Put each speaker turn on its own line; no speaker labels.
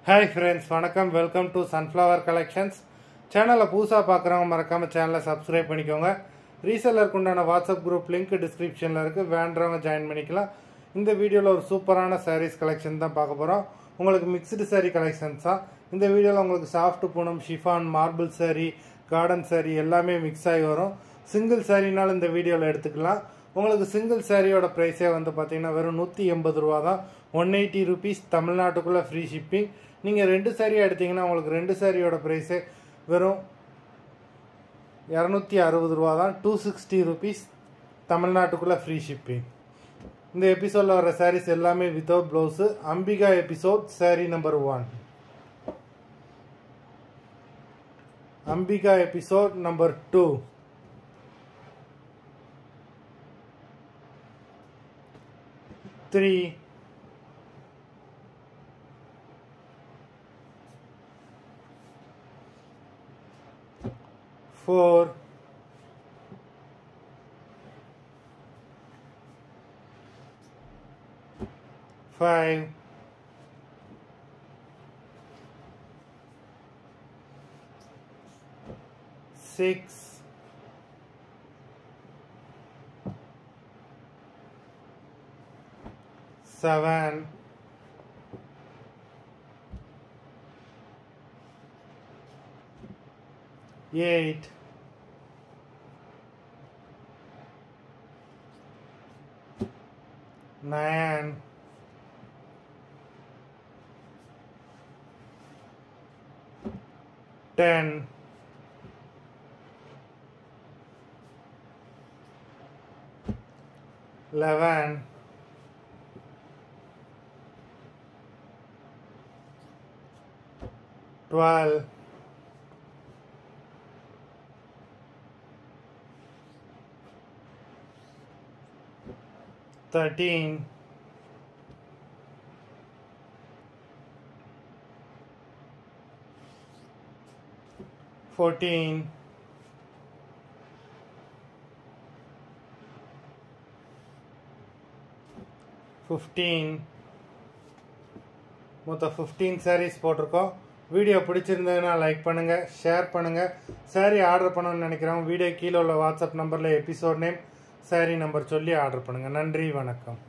Hi friends, வணக்கம். Welcome to sunflower collections. சேனலை புதுசாக பார்க்குறவங்க மறக்காமல் சேனலை சப்ஸ்கிரைப் பண்ணிக்கோங்க. ரீசெல்லருக்கு உண்டான வாட்ஸ்அப் குரூப் லிங்க் டிஸ்கிரிப்ஷனில் இருக்குது, வேண்டவங்க ஜாயின் பண்ணிக்கலாம். இந்த வீடியோவில் ஒரு சூப்பரான சாரீஸ் கலெக்ஷன் தான் பார்க்க போகிறோம். உங்களுக்கு மிக்ஸ்டு சாரீ கலெக்ஷன்ஸ் தான். இந்த வீடியோவில் உங்களுக்கு soft Poonam, chiffon, marble sari, garden sari எல்லாமே மிக்ஸ் ஆகி வரும். சிங்கிள் சாரீனாலும் இந்த வீடியோவில் எடுத்துக்கலாம். உங்களுக்கு சிங்கிள் சாரியோட ப்ரைஸே வந்து பார்த்தீங்கன்னா வெறும் 180 ரூபா தான். 180 rupees தமிழ்நாட்டுக்குள்ளே ஃப்ரீ ஷிப்பிங். நீங்கள் 2 சாரியாக எடுத்தீங்கன்னா உங்களுக்கு 2 சாரியோட ப்ரைஸே வெறும் 260 ரூபா தான். 260 rupees தமிழ்நாட்டுக்குள்ளே ஃப்ரீ ஷிப்பிங். இந்த எபிசோடில் வர சாரீஸ் எல்லாமே without blouse. Ambika episode sari number 1. Ambika episode number 2. 3, 4, 5, 6, 7, 8, 9, 10, 11, 12, 13, 14, 15. மொத்தம் 15 சாரீஸ் போட்டிருக்கோம். வீடியோ பிடிச்சிருந்ததுன்னா லைக் பண்ணுங்கள், ஷேர் பண்ணுங்கள். சாரீ ஆர்டர் பண்ணணும்னு நினைக்கிறவங்க வீடியோ கீழே உள்ள வாட்ஸ்அப் நம்பரில் எபிசோட் நேம், சாரீ நம்பர் சொல்லி ஆர்டர் பண்ணுங்கள். நன்றி, வணக்கம்.